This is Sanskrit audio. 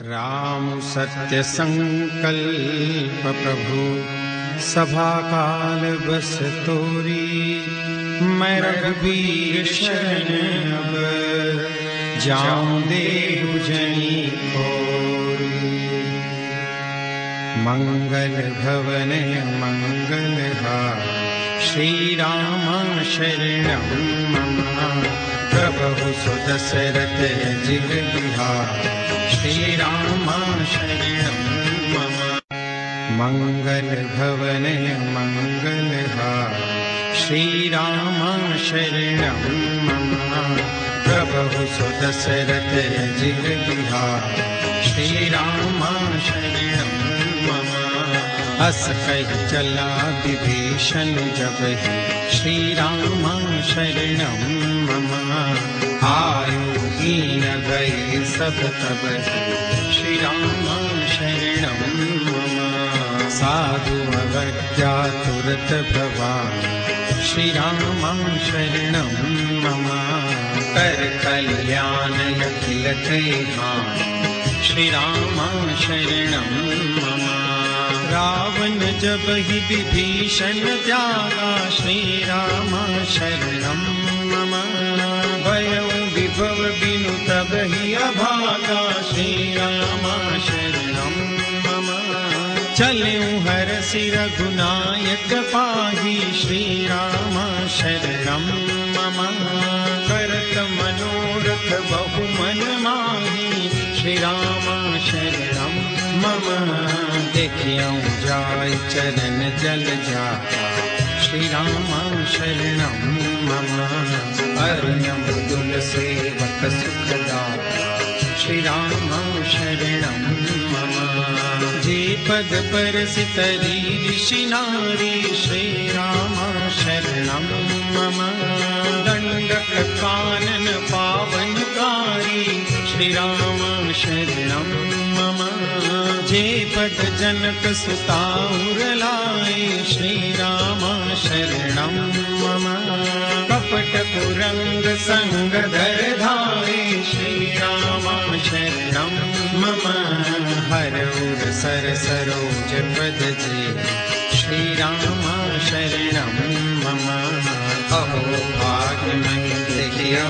राम सत्य संकल्प प्रभु सभा काल बस तोरी। मैं रघुबीर शरण अब जाऊं देहु जनी खोरी। मंगल भवन मंगल हार श्री राम शरणं मम। प्रभु सुदशरथ जिग बिहार श्री राम शरणं मम। मंगल भवन मंगल हार श्री राम शरणं मम। प्रभु सुदशरथ जिग बिहार श्री राम शरणं मम। अस कहि चला विभीषण जब ही श्री राम शरणं मम। आयु हीन भय सब तब ही श्री राम शरणं मम। साधु अवज्ञा तुरत भवानि श्री राम शरणं मम। कर कल्याण अखिल हानि श्री राम शरणं मम। रावण जब ही विभीषण त्यागा श्री राम शरणं मम। भयउ विभव बिनु तब ही अभागा श्री राम शरणं मम। चलऊं हरषि रघुनायक पाहि श्री राम शरणं मम। करत मनोरथ बहु मन माहि श्री राम शरणं मम। देखियौ जाय चरण जल जाता श्री राम शरणं मम। अरण्यम दुल सेवक सुखदाता श्री राम शरणं मम। जे पद परसितरी ऋषि नारी श्री राम शरणं मम। दंडक कानन पावनकारी श्री राम शरणं मम। जे पद जनक सुता उरलाए श्री राम शरणं मम। कपट कुरंग संग धर धारे श्री राम शरणं मम। हर उर सर सरोज पद जे श्री राम शरणं मम। अहो भाग्य मैं देखियौ